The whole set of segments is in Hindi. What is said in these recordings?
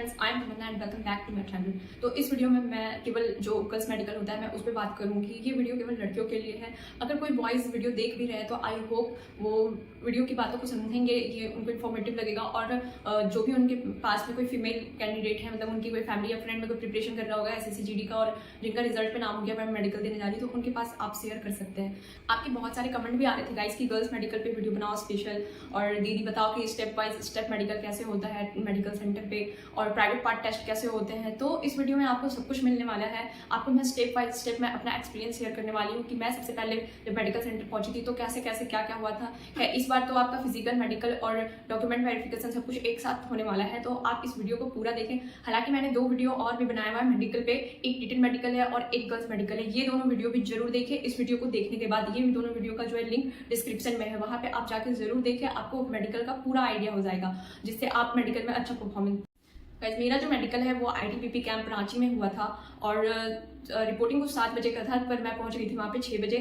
Friends, I am Tamanna and welcome back to my channel. तो इस वीडियो में मैं केवल जो गर्ल्स मेडिकल होता है मैं उस पर बात करूंगी। ये वीडियो केवल लड़कियों के लिए है। अगर कोई बॉयज़ वीडियो देख भी रहे हैं तो आई होप वो वीडियो की बातों को समझेंगे, ये उनको इन्फॉर्मेटिव लगेगा। और जो भी उनके पास में कोई फीमेल कैंडिडेट है, मतलब उनकी कोई फैमिली या फ्रेंड में कोई प्रिपरेशन कर रहा होगा SSC GD का और जिनका रिजल्ट पे नाम हो गया मैं मेडिकल देने जा रही, तो उनके पास आप शेयर कर सकते हैं। आपके बहुत सारे कमेंट भी आ रहे थे गाइस की गर्ल्स मेडिकल पे वीडियो बनाओ स्पेशल, और दीदी बताओ कि स्टेप बाय स्टेप मेडिकल कैसे होता है मेडिकल सेंटर पे, और प्राइवेट पार्ट टेस्ट कैसे होते हैं। तो इस वीडियो में आपको सब कुछ मिलने वाला है। आपको मैं स्टेप बाय स्टेप मैं अपना एक्सपीरियंस शेयर करने वाली हूँ कि मैं सबसे पहले जब मेडिकल सेंटर पहुंची थी तो कैसे कैसे क्या क्या हुआ था। इस बार तो आपका फिजिकल, मेडिकल और डॉक्यूमेंट वेरिफिकेशन सब कुछ एक साथ होने वाला है, तो आप इस वीडियो को पूरा देखें। हालांकि मैंने 2 वीडियो और भी बनाया हुआ है मेडिकल पे, एक डिटेल मेडिकल है और एक गर्ल्स मेडिकल है। ये दोनों वीडियो भी जरूर देखें। इस वीडियो को देखने के बाद ये दोनों वीडियो का जो है लिंक डिस्क्रिप्शन में है, वहां पे आप जाके जरूर देखें। आपको मेडिकल का पूरा आइडिया हो जाएगा जिससे आप मेडिकल में अच्छा परफॉर्मेंस। मेरा जो मेडिकल है वो ITPP कैंप रांची में हुआ था और रिपोर्टिंग को 7 बजे का था, पर मैं पहुंच गई थी वहाँ पे 6 बजे।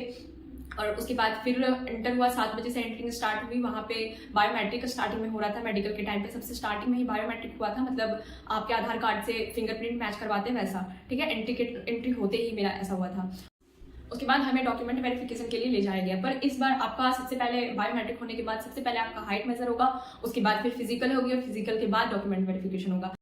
और उसके बाद फिर इंटर हुआ, 7 बजे से एंट्रिंग स्टार्ट हुई। वहाँ पे बायोमेट्रिक स्टार्टिंग में हो रहा था मेडिकल के टाइम पे, सबसे स्टार्टिंग में ही बायोमेट्रिक हुआ था, मतलब आपके आधार कार्ड से फिंगरप्रिंट मैच करवाते हैं वैसा, ठीक है। एंट्री होते ही मेरा ऐसा हुआ था। उसके बाद हमें डॉक्यूमेंट वेरिफिकेशन के लिए ले जाया गया, पर इस बार आपका सबसे पहले बायोमेट्रिक होने के बाद सबसे पहले आपका हाइट मेजर होगा, उसके बाद फिर फिजिकल होगी और फिजिकल के बाद डॉक्यूमेंट वेरिफिकेशन होगा।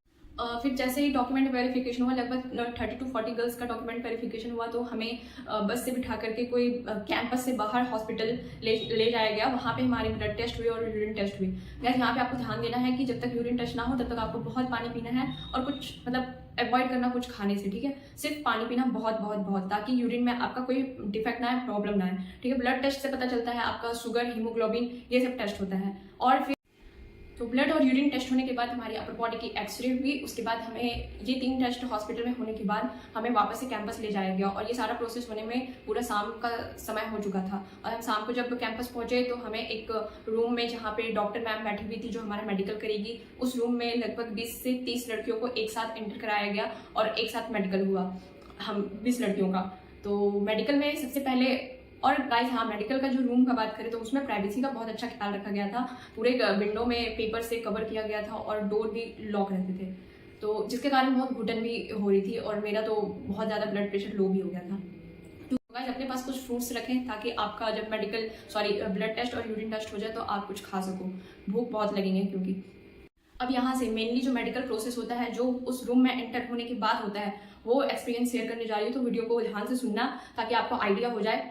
फिर जैसे ही डॉक्यूमेंट वेरिफिकेशन हुआ, लगभग 30 to 40 गर्ल्स का डॉक्यूमेंट वेरिफिकेशन हुआ, तो हमें बस से बिठा करके कोई कैंपस से बाहर हॉस्पिटल ले जाया गया। वहाँ पे हमारी ब्लड टेस्ट हुई और यूरिन टेस्ट हुई। गैस यहाँ पे आपको ध्यान देना है कि जब तक यूरिन टेस्ट ना हो तब तक आपको बहुत पानी पीना है और कुछ मतलब अवॉइड करना कुछ खाने से, ठीक है। सिर्फ पानी पीना बहुत बहुत बहुत, ताकि यूरिन में आपका कोई डिफेक्ट ना आए, प्रॉब्लम ना आए, ठीक है। ब्लड टेस्ट से पता चलता है आपका शुगर, हीमोग्लोबिन, ये सब टेस्ट होता है। और फिर तो ब्लड और यूरिन टेस्ट होने के बाद हमारी अपर बॉडी की एक्सरे हुई। उसके बाद हमें ये 3 टेस्ट हॉस्पिटल में होने के बाद हमें वापस से कैंपस ले जाया गया, और ये सारा प्रोसेस होने में पूरा शाम का समय हो चुका था। और हम शाम को जब कैंपस पहुंचे तो हमें एक रूम में, जहाँ पे डॉक्टर मैम बैठी हुई थी जो हमारा मेडिकल करेगी, उस रूम में लगभग 20 से 30 लड़कियों को एक साथ एंटर कराया गया और एक साथ मेडिकल हुआ, हम 20 लड़कियों का। तो मेडिकल में सबसे पहले, और गाइस हाँ, मेडिकल का जो रूम का बात करें तो उसमें प्राइवेसी का बहुत अच्छा ख्याल रखा गया था। पूरे विंडो में पेपर से कवर किया गया था और डोर भी लॉक रहते थे, तो जिसके कारण बहुत घुटन भी हो रही थी और मेरा तो बहुत ज़्यादा ब्लड प्रेशर लो भी हो गया था। तो गाइस अपने पास कुछ फ्रूट्स रखें ताकि आपका जब ब्लड टेस्ट और यूरिन टेस्ट हो जाए तो आप कुछ खा सको। भूख बहुत लगेंगे क्योंकि अब यहाँ से मेनली जो मेडिकल प्रोसेस होता है, जो उस रूम में एंटर होने के बाद होता है, वो एक्सपीरियंस शेयर करने जा रही हूँ। तो वीडियो को ध्यान से सुनना ताकि आपको आइडिया हो जाए,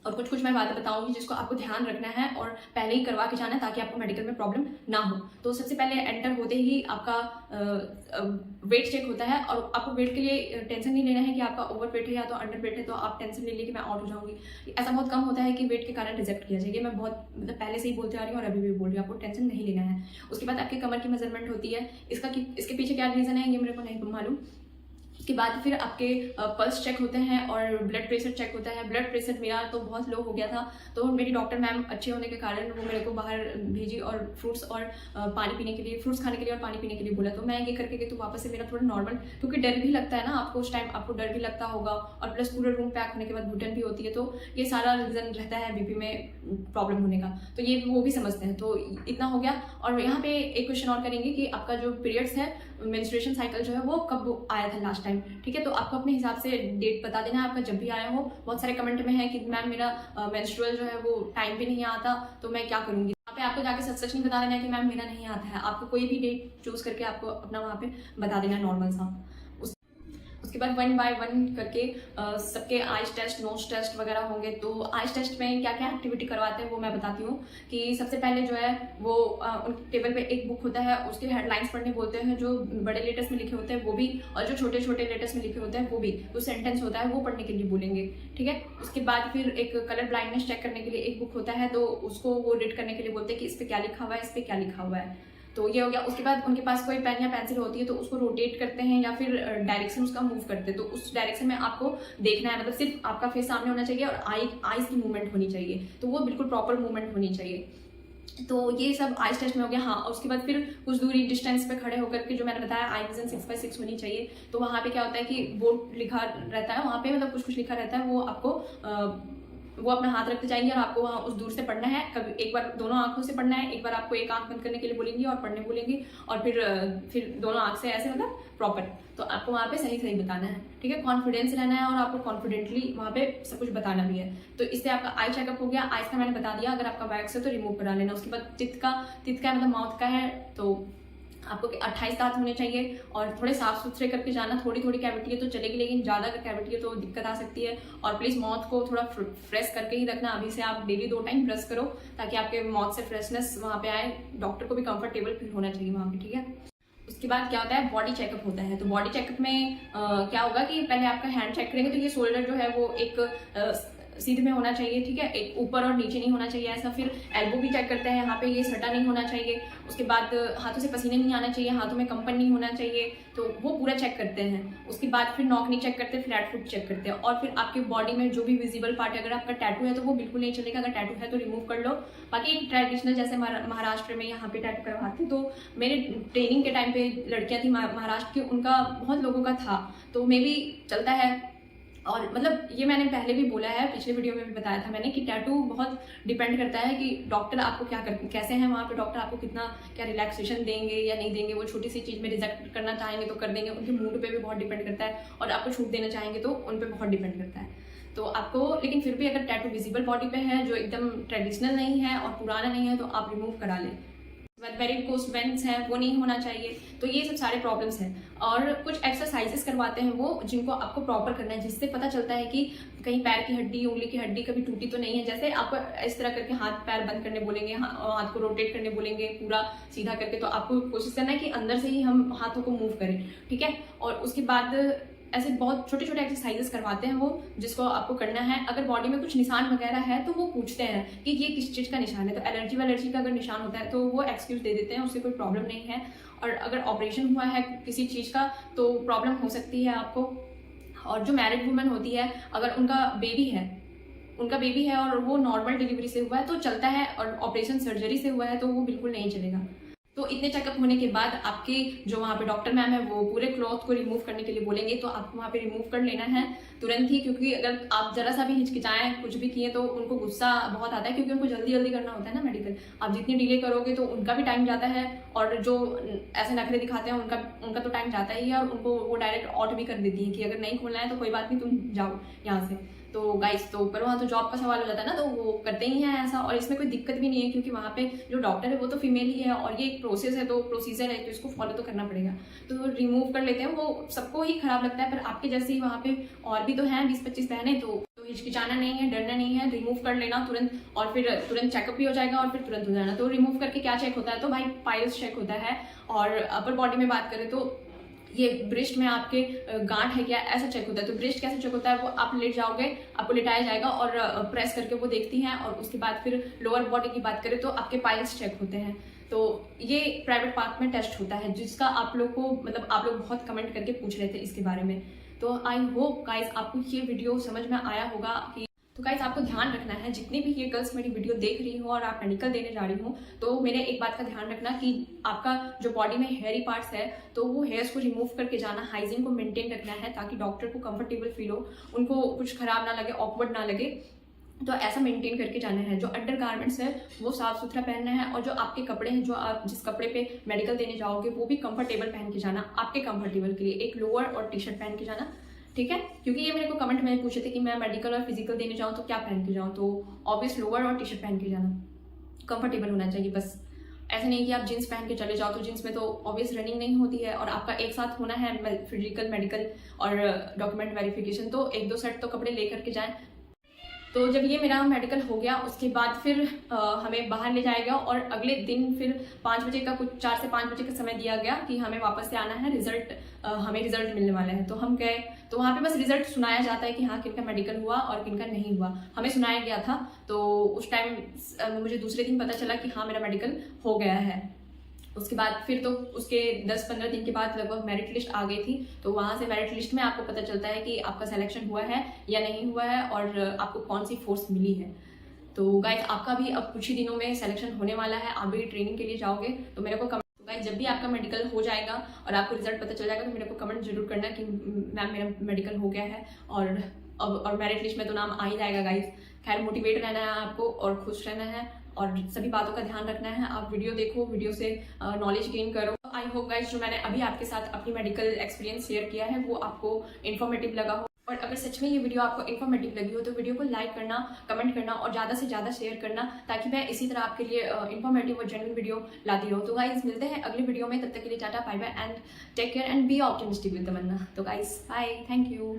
और कुछ कुछ मैं बातें बताऊंगी जिसको आपको ध्यान रखना है और पहले ही करवा के जाना है ताकि आपको मेडिकल में प्रॉब्लम ना हो। तो सबसे पहले एंटर होते ही आपका वेट चेक होता है, और आपको वेट के लिए टेंशन नहीं लेना है कि आपका ओवर वेट है या तो अंडर वेट है तो आप टेंशन ले लिए कि मैं आउट हो जाऊंगी। ऐसा बहुत कम होता है कि वेट के कारण रिजेक्ट किया जाएगा। मैं बहुत मतलब पहले से ही बोलते आ रही हूँ और अभी भी बोल रही हूँ, आपको टेंशन नहीं लेना है। उसके बाद आपके कमर की मेजरमेंट होती है, इसके पीछे क्या रीजन है ये मेरे को नहीं मालूम। उसके बाद फिर आपके पल्स चेक होते हैं और ब्लड प्रेशर चेक होता है। ब्लड प्रेशर मेरा तो बहुत लो हो गया था, तो मेरी डॉक्टर मैम अच्छे होने के कारण वो मेरे को बाहर भेजी और फ्रूट्स और पानी पीने के लिए, फ्रूट्स खाने के लिए और पानी पीने के लिए बोला। तो मैं ये करके गई, तो वापस से मेरा थोड़ा नॉर्मल, क्योंकि डर भी लगता है ना आपको, उस टाइम आपको डर भी लगता होगा, और प्लस पूरा रूम पैक होने के बाद घुटन भी होती है, तो ये सारा रीजन रहता है BP में प्रॉब्लम होने का, तो ये वो भी समझते हैं। तो इतना हो गया। और यहाँ पे एक क्वेश्चन और करेंगे कि आपका जो पीरियड्स है, मेंस्ट्रुएशन साइकिल जो है वो कब आया था लास्ट टाइम, ठीक है। तो आपको अपने हिसाब से डेट बता देना है आपका जब भी आया हो। बहुत सारे कमेंट में है कि मैम मेरा मेंस्ट्रुअल जो है वो टाइम पे नहीं आता, तो मैं क्या करूंगी। वहाँ पे आपको जाके सच सच नहीं बता देना है कि मैम मेरा नहीं आता है। आपको कोई भी डेट चूज करके आपको अपना वहाँ पे बता देना है नॉर्मल सा। उसके बाद 1 by 1 करके सबके आइज टेस्ट, नोज टेस्ट वगैरह होंगे। तो आइज टेस्ट में क्या क्या एक्टिविटी करवाते हैं वो मैं बताती हूँ। कि सबसे पहले जो है वो उन टेबल पे एक बुक होता है, उसके हेडलाइंस पढ़ने बोलते हैं, जो बड़े लेटर्स में लिखे होते हैं वो भी, और जो छोटे छोटे लेटर्स में लिखे होते हैं वो भी, जो सेंटेंस होता है वो पढ़ने के लिए बोलेंगे, ठीक है। उसके बाद फिर एक कलर ब्लाइंडनेस चेक करने के लिए एक बुक होता है, तो उसको वो रीड करने के लिए बोलते हैं कि इस पर क्या लिखा हुआ है, इस पर क्या लिखा हुआ है। तो ये हो गया। उसके बाद उनके पास कोई पेन या पेंसिल होती है तो उसको रोटेट करते हैं या फिर डायरेक्शन उसका मूव करते हैं, तो उस डायरेक्शन में आपको देखना है, मतलब सिर्फ आपका फेस सामने होना चाहिए और आईज की मूवमेंट होनी चाहिए, तो वो बिल्कुल प्रॉपर मूवमेंट होनी चाहिए। तो ये सब आइज टेस्ट में हो गया। हाँ, उसके बाद फिर कुछ दूरी डिस्टेंस पे खड़े होकर के, जो मैंने बताया आई विजन 6x6 होनी चाहिए। तो वहाँ पे क्या होता है कि बोर्ड लिखा रहता है, वहाँ पे मतलब कुछ कुछ लिखा रहता है, वो आपको वो अपना हाथ रखते जाएंगे और आपको वहाँ उस दूर से पढ़ना है। कभी एक बार दोनों आंखों से पढ़ना है, एक बार आपको एक आंख बंद करने के लिए बोलेंगे और पढ़ने बोलेंगे, और फिर दोनों आंख से ऐसे मतलब प्रॉपर। तो आपको वहाँ पे सही सही बताना है, ठीक है। कॉन्फिडेंस रहना है और आपको कॉन्फिडेंटली वहाँ पे सब कुछ बताना भी है। तो इससे आपका आई चेकअप हो गया। आइज का मैंने बता दिया, अगर आपका वैक्स है तो रिमूव करा लेना। उसके बाद तित का मतलब माउथ का है, तो आपको 28 दांत होने चाहिए और थोड़े साफ सुथरे करके जाना। थोड़ी थोड़ी कैविटी है तो चलेगी, लेकिन ज़्यादा अगर कैविटी है तो दिक्कत आ सकती है। और प्लीज़ माउथ को थोड़ा फ्रेश करके ही रखना। अभी से आप डेली 2 टाइम ब्रश करो ताकि आपके माउथ से फ्रेशनेस वहाँ पे आए। डॉक्टर को भी कंफर्टेबल फील होना चाहिए वहाँ पे, ठीक है। उसके बाद क्या होता है, बॉडी चेकअप होता है। तो बॉडी चेकअप में क्या होगा कि पहले आपका हैंड चेक करेंगे। तो ये शोल्डर जो है वो एक सीधे में होना चाहिए, ठीक है, एक ऊपर और नीचे नहीं होना चाहिए ऐसा। फिर एल्बो भी चेक करते हैं, यहाँ पे ये सटा नहीं होना चाहिए। उसके बाद हाथों से पसीने नहीं आना चाहिए, हाथों में कंपन नहीं होना चाहिए, तो वो पूरा चेक करते हैं। उसके बाद फिर नॉक नहीं चेक करते, फ्लैट फुट चेक करते हैं। और फिर आपके बॉडी में जो भी विजिबल पार्ट है, अगर आपका टैटू है तो वो बिल्कुल नहीं चलेगा, अगर टैटू है तो रिमूव कर लो। बाकी ट्रेडिशनल जैसे महाराष्ट्र में यहाँ पे टैटू करवाते, तो मेरे ट्रेनिंग के टाइम पे लड़कियाँ थी महाराष्ट्र की, उनका बहुत लोगों का था, तो मे भी चलता है। और मतलब ये मैंने पहले भी बोला है, पिछले वीडियो में भी बताया था मैंने कि टैटू बहुत डिपेंड करता है कि डॉक्टर आपको क्या कैसे हैं वहाँ पे, डॉक्टर आपको कितना क्या रिलैक्सेशन देंगे या नहीं देंगे। वो छोटी सी चीज़ में रिजेक्ट करना चाहेंगे तो कर देंगे, उनके मूड पे भी बहुत डिपेंड करता है। और आपको छूट देना चाहेंगे तो उन पर बहुत डिपेंड करता है। तो आपको, लेकिन फिर भी अगर टैटू विजिबल बॉडी पे है, जो एकदम ट्रेडिशनल नहीं है और पुराना नहीं है, तो आप रिमूव करा लें। वेरिकोस वेन्स हैं वो नहीं होना चाहिए। तो ये सब सारे प्रॉब्लम्स हैं। और कुछ एक्सरसाइजेस करवाते हैं वो, जिनको आपको प्रॉपर करना है, जिससे पता चलता है कि कहीं पैर की हड्डी, उंगली की हड्डी कभी टूटी तो नहीं है। जैसे आपको इस तरह करके हाथ पैर बंद करने बोलेंगे, हाथ को रोटेट करने बोलेंगे पूरा सीधा करके, तो आपको कोशिश करना है कि अंदर से ही हम हाथों को मूव करें, ठीक है। और उसके बाद ऐसे बहुत छोटे छोटे एक्सरसाइजेस करवाते हैं वो, जिसको आपको करना है। अगर बॉडी में कुछ निशान वगैरह है तो वो पूछते हैं कि ये किस चीज़ का निशान है। तो एलर्जी का अगर निशान होता है तो वो एक्सक्यूज दे देते हैं, उससे कोई प्रॉब्लम नहीं है। और अगर ऑपरेशन हुआ है किसी चीज़ का तो प्रॉब्लम हो सकती है आपको। और जो मैरिड वुमेन होती है, अगर उनका बेबी है और वो नॉर्मल डिलीवरी से हुआ है तो चलता है, और ऑपरेशन सर्जरी से हुआ है तो वो बिल्कुल नहीं चलेगा। तो इतने चेकअप होने के बाद आपके जो वहाँ पे डॉक्टर मैम है वो पूरे क्लॉथ को रिमूव करने के लिए बोलेंगे, तो आपको वहाँ पे रिमूव कर लेना है तुरंत ही। क्योंकि अगर आप जरा सा भी हिचकिचाएं, कुछ भी किए, तो उनको गुस्सा बहुत आता है, क्योंकि उनको जल्दी जल्दी करना होता है ना मेडिकल। आप जितनी डिले करोगे तो उनका भी टाइम जाता है, और जो ऐसे नखरे दिखाते हैं उनका तो टाइम जाता ही है। और उनको वो डायरेक्ट आउट भी कर देती है कि अगर नहीं खोलना है तो कोई बात नहीं, तुम जाओ यहाँ से। तो गाइस, तो पर वहाँ तो जॉब का सवाल हो जाता है ना, तो वो करते ही हैं ऐसा। और इसमें कोई दिक्कत भी नहीं है, क्योंकि वहाँ पे जो डॉक्टर है वो तो फीमेल ही है, और ये एक प्रोसेस है, तो प्रोसीजर है, तो इसको फॉलो तो करना पड़ेगा। तो रिमूव कर लेते हैं। वो सबको ही खराब लगता है, पर आपके जैसे ही वहाँ पे और भी तो हैं 20-25 बहनें, तो हिचकिचाना नहीं है, डरना नहीं है, रिमूव कर लेना तुरंत। और फिर तुरंत चेकअप भी हो जाएगा और फिर तुरंत हो जाना। तो रिमूव करके क्या चेक होता है, तो भाई पाइल्स चेक होता है। और अपर बॉडी में बात करें तो ये ब्रेस्ट में आपके गांठ है क्या, ऐसा चेक होता है। तो ब्रेस्ट कैसे चेक होता है, वो आप लेट जाओगे, आपको लेटाया जाएगा और प्रेस करके वो देखती हैं। और उसके बाद फिर लोअर बॉडी की बात करें तो आपके पाइल्स चेक होते हैं। तो ये प्राइवेट पार्ट में टेस्ट होता है, जिसका आप लोग को मतलब आप लोग बहुत कमेंट करके पूछ रहे थे इसके बारे में। तो आई होप गाइज आपको ये वीडियो समझ में आया होगा। कि तो गाइज आपको ध्यान रखना है, जितनी भी ये गर्ल्स मेरी वीडियो देख रही हो और आप मेडिकल देने जा रही हो, तो मेरे एक बात का ध्यान रखना कि आपका जो बॉडी में हेयरी पार्ट्स है तो वो हेयर्स को रिमूव करके जाना, हाइजीन को मेंटेन रखना है, ताकि डॉक्टर को कंफर्टेबल फील हो, उनको कुछ खराब ना लगे, ऑकवर्ड ना लगे। तो ऐसा मेंटेन करके जाना है। जो अंडर गारमेंट्स है वो साफ सुथरा पहनना है, और जो आपके कपड़े हैं, जो आप जिस कपड़े पे मेडिकल देने जाओगे, वो भी कंफर्टेबल पहन के जाना, आपके कंफर्टेबल के लिए। एक लोअर और टी शर्ट पहन के जाना, ठीक है। क्योंकि ये मेरे को कमेंट में पूछे थे कि मैं मेडिकल और फिजिकल देने जाऊँ तो क्या पहन के जाऊँ, तो ऑब्वियस लोअर और टी शर्ट पहन के जाना, कंफर्टेबल होना चाहिए बस। ऐसे नहीं कि आप जीन्स पहन के चले जाओ, तो जीन्स में तो ऑब्वियस रनिंग नहीं होती है। और आपका एक साथ होना है फिजिकल, मेडिकल और डॉक्यूमेंट वेरिफिकेशन, तो 1-2 सेट तो कपड़े लेकर के जाएं। तो जब ये मेरा मेडिकल हो गया, उसके बाद फिर हमें बाहर ले जाएगा, और अगले दिन फिर 5 बजे का, कुछ 4 से 5 बजे का समय दिया गया कि हमें वापस से आना है। हमें रिजल्ट मिलने वाला है। तो हम गए, तो वहाँ पे बस रिजल्ट सुनाया जाता है कि हाँ किनका मेडिकल हुआ और किनका नहीं हुआ। हमें सुनाया गया था, तो उस टाइम मुझे दूसरे दिन पता चला कि हाँ मेरा मेडिकल हो गया है। उसके बाद फिर तो उसके 10-15 दिन के बाद लगभग मेरिट लिस्ट आ गई थी। तो वहाँ से मेरिट लिस्ट में आपको पता चलता है कि आपका सिलेक्शन हुआ है या नहीं हुआ है, और आपको कौन सी फोर्स मिली है। तो गाइस आपका भी अब कुछ ही दिनों में सिलेक्शन होने वाला है, आप भी ट्रेनिंग के लिए जाओगे। तो मेरे को गाइस जब भी आपका मेडिकल हो जाएगा और आपको रिजल्ट पता चल जाएगा, तो मेरे को कमेंट जरूर करना कि मैम मेरा मेडिकल हो गया है। और मेरिट लिस्ट में तो नाम आ ही जाएगा गाइस, खैर मोटिवेट रहना है आपको और खुश रहना है और सभी बातों का ध्यान रखना है। आप वीडियो देखो, वीडियो से नॉलेज गेन करो। आई होप गाइस जो मैंने अभी आपके साथ अपनी मेडिकल एक्सपीरियंस शेयर किया है वो आपको इन्फॉर्मेटिव लगा हो, और अगर सच में ये वीडियो आपको इन्फॉर्मेटिव लगी हो तो वीडियो को लाइक करना, कमेंट करना और ज़्यादा से ज़्यादा शेयर करना, ताकि मैं इसी तरह आपके लिए इन्फॉर्मेटिव और जेन्युइन वीडियो लाती रहूँ। तो गाइस मिलते हैं अगले वीडियो में, तब तक के लिए tata, bye bye and take care and be optimistic with Tamanna. तो गाइस बाय, थैंक यू।